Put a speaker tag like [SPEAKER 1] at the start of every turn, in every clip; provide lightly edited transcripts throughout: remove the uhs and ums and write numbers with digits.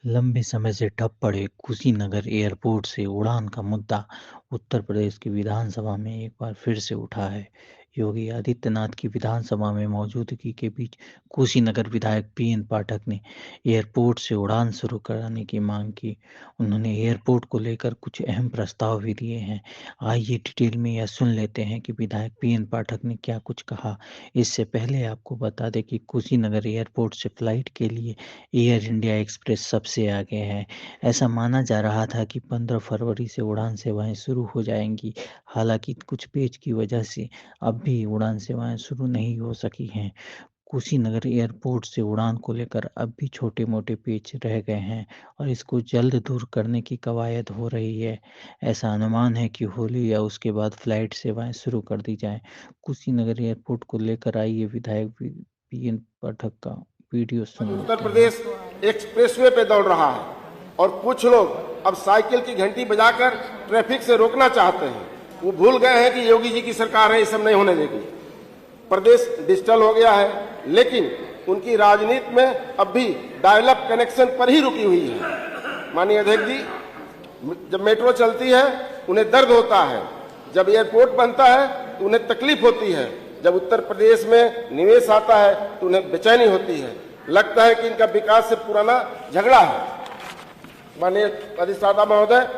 [SPEAKER 1] लंबे समय से ठप पड़े कुशीनगर एयरपोर्ट से उड़ान का मुद्दा उत्तर प्रदेश की विधानसभा में एक बार फिर से उठा है। योगी आदित्यनाथ की विधानसभा में मौजूदगी के बीच कुशीनगर विधायक पीएन पाठक ने एयरपोर्ट से उड़ान शुरू कराने की मांग की। उन्होंने एयरपोर्ट को लेकर कुछ अहम प्रस्ताव भी दिए हैं। आइए डिटेल में यह सुन लेते हैं कि विधायक पीएन पाठक ने क्या कुछ कहा। इससे पहले आपको बता दें कि कुशीनगर एयरपोर्ट से फ्लाइट के लिए एयर इंडिया एक्सप्रेस सबसे आगे है। ऐसा माना जा रहा था कि 15 फरवरी से उड़ान सेवाएं शुरू हो जाएंगी। हालांकि कुछ पेच की वजह से अब भी उड़ान सेवाएं शुरू नहीं हो सकी हैं। कुशीनगर एयरपोर्ट से उड़ान को लेकर अब भी छोटे मोटे पेच रह गए हैं और इसको जल्द दूर करने की कवायद हो रही है। ऐसा अनुमान है कि होली या उसके बाद फ्लाइट सेवाएं शुरू कर दी जाएं। कुशीनगर एयरपोर्ट को लेकर आइए विधायक पीएन पाठक का वीडियो सुन
[SPEAKER 2] उत्तर
[SPEAKER 1] लेते हैं।
[SPEAKER 2] प्रदेश एक्सप्रेसवे पे दौड़ रहा है और कुछ लोग अब साइकिल की घंटी बजाकर ट्रैफिक से रोकना चाहते हैं। वो भूल गए हैं कि योगी जी की सरकार है, ये सब नहीं होने देगी। प्रदेश डिजिटल हो गया है, लेकिन उनकी राजनीति में अब भी डायलअप कनेक्शन पर ही रुकी हुई है। माननीय अध्यक्ष जी, जब मेट्रो चलती है उन्हें दर्द होता है, जब एयरपोर्ट बनता है तो उन्हें तकलीफ होती है, जब उत्तर प्रदेश में निवेश आता है तो उन्हें बेचैनी होती है। लगता है कि इनका विकास से पुराना झगड़ा है। माननीय अधिष्ठाता महोदय,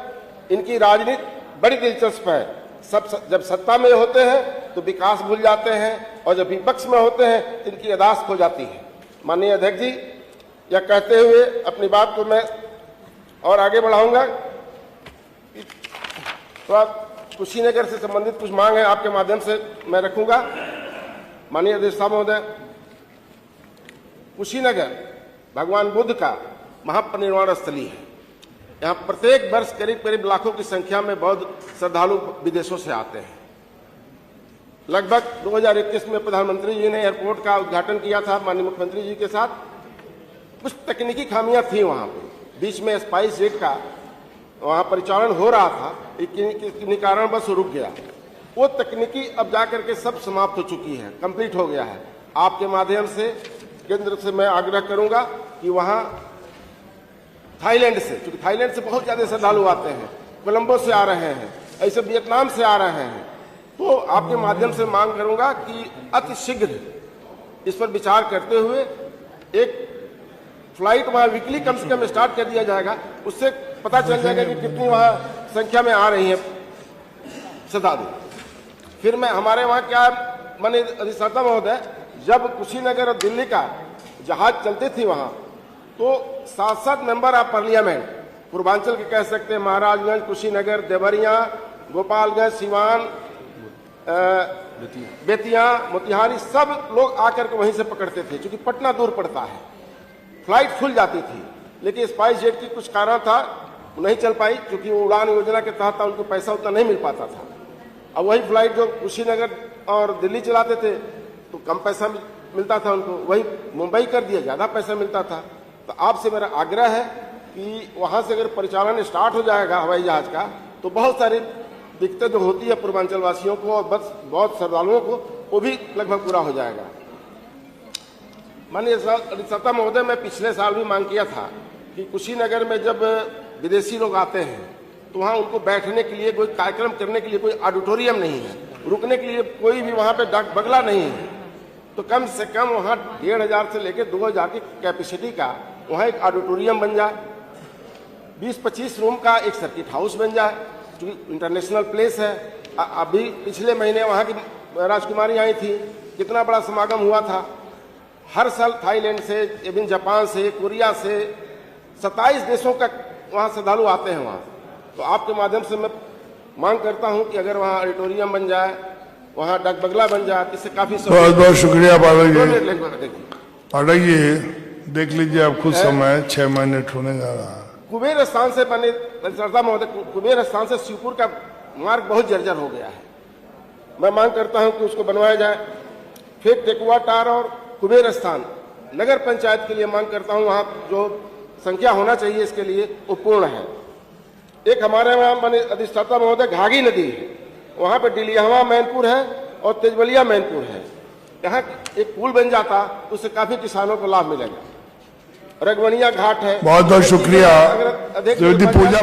[SPEAKER 2] इनकी राजनीति बड़ी दिलचस्प है। जब सत्ता में होते हैं तो विकास भूल जाते हैं और जब विपक्ष में होते हैं तो इनकी अदास खो जाती है। माननीय अध्यक्ष जी, यह कहते हुए अपनी बात को मैं और आगे बढ़ाऊंगा। थोड़ा कुशीनगर से संबंधित कुछ मांग है, आपके माध्यम से मैं रखूंगा। माननीय अधिष्ठाता महोदय, कुशीनगर भगवान बुद्ध का महापरिनिर्वाण स्थली है। यहाँ प्रत्येक वर्ष करीब करीब लाखों की संख्या में बौद्ध श्रद्धालु विदेशों से आते हैं। लगभग 2021 में प्रधानमंत्री जी ने एयरपोर्ट का उद्घाटन किया था माननीय मुख्यमंत्री जी के साथ। कुछ तकनीकी खामियां थी वहां पे, बीच में स्पाइस जेट का वहां परिचालन हो रहा था, किन्हीं कारण बस रुक गया। वो तकनीकी अब जाकर के सब समाप्त हो चुकी है, कंप्लीट हो गया है। आपके माध्यम से केंद्र से मैं आग्रह करूंगा कि वहां थाईलैंड से, क्योंकि थाईलैंड से बहुत ज्यादा श्रद्धालु आते हैं, कोलंबो से आ रहे हैं, ऐसे वियतनाम से आ रहे हैं, तो आपके माध्यम से मांग करूंगा कि अति शीघ्र इस पर विचार करते हुए एक फ्लाइट वहां वीकली कम से कम स्टार्ट कर दिया जाएगा। उससे पता चल जाएगा कि कितनी वहां संख्या में आ रही है श्रद्धालु। फिर मैं हमारे वहां क्या, माननीय अधिष्ठाता महोदय, जब कुशीनगर और दिल्ली का जहाज चलते थी वहां, तो 7 मेंबर ऑफ पार्लियामेंट पूर्वांचल के कह सकते हैं, महाराजगंज, कुशीनगर, देवरिया, गोपालगंज, सिवान, बेतिया, मोतिहारी, सब लोग आकर के वहीं से पकड़ते थे, क्योंकि पटना दूर पड़ता है। फ्लाइट खुल जाती थी, लेकिन स्पाइस जेट की कुछ कारण था, नहीं चल पाई, क्योंकि वो उड़ान योजना के तहत उनको पैसा उतना नहीं मिल पाता था। अब वही फ्लाइट जो कुशीनगर और दिल्ली चलाते थे तो कम पैसा मिलता था उनको, वही मुंबई कर दिया, ज्यादा पैसा मिलता था। तो आपसे मेरा आग्रह है कि वहां से अगर परिचालन स्टार्ट हो जाएगा हवाई जहाज का, तो बहुत सारी दिक्कतें जो होती है पूर्वांचल वासियों को और बस बहुत श्रद्धालुओं को, वो भी लगभग पूरा हो जाएगा। माननीय अधिष्ठाता महोदय, मैं पिछले साल भी मांग किया था कि कुशीनगर में जब विदेशी लोग आते हैं तो वहाँ उनको बैठने के लिए, कोई कार्यक्रम करने के लिए कोई ऑडिटोरियम नहीं है, रुकने के लिए कोई भी वहाँ पे डाक बंगला नहीं है, तो कम से कम वहाँ 1500 से लेकर 2000 की कैपेसिटी का वहाँ एक ऑडिटोरियम बन जाए, 20-25 रूम का एक सर्किट हाउस बन जाए, क्योंकि इंटरनेशनल प्लेस है। अभी पिछले महीने वहाँ की राजकुमारी आई थी, कितना बड़ा समागम हुआ था। हर साल थाईलैंड से, इवन जापान से, कोरिया से 27 देशों का वहाँ श्रद्धालु आते हैं वहाँ। तो आपके माध्यम से मैं मांग करता हूँ कि अगर वहाँ ऑडिटोरियम बन जाए, वहाँ डाक बंगला बन जाए, इससे काफी
[SPEAKER 3] बहुत बहुत शुक्रिया पाठक जी। देख लीजिए, आप खुद समय 6 मिनट होने जा रहा है।
[SPEAKER 2] कुबेर स्थान से बने सरदा महोदय, कुबेर स्थान से शिवपुर का मार्ग बहुत जर्जर हो गया है। मैं मांग करता हूं कि उसको बनवाया जाए। फिर टेकुआ टार और कुबेर स्थान नगर पंचायत के लिए मांग करता हूं, वहां जो संख्या होना चाहिए इसके लिए वो पूर्ण है। एक हमारे वहां बने अधिष्ठाता महोदय घाघी नदी है, वहां पे डिलियावा मैनपुर है और तेजबलिया मैनपुर है। यहाँ एक पुल बन जाता, उससे काफी किसानों को लाभ मिलेगा। रगवनिया घाट है।
[SPEAKER 3] बहुत बहुत शुक्रिया।
[SPEAKER 2] अगर अधिक
[SPEAKER 3] त्रिवेदी पूजा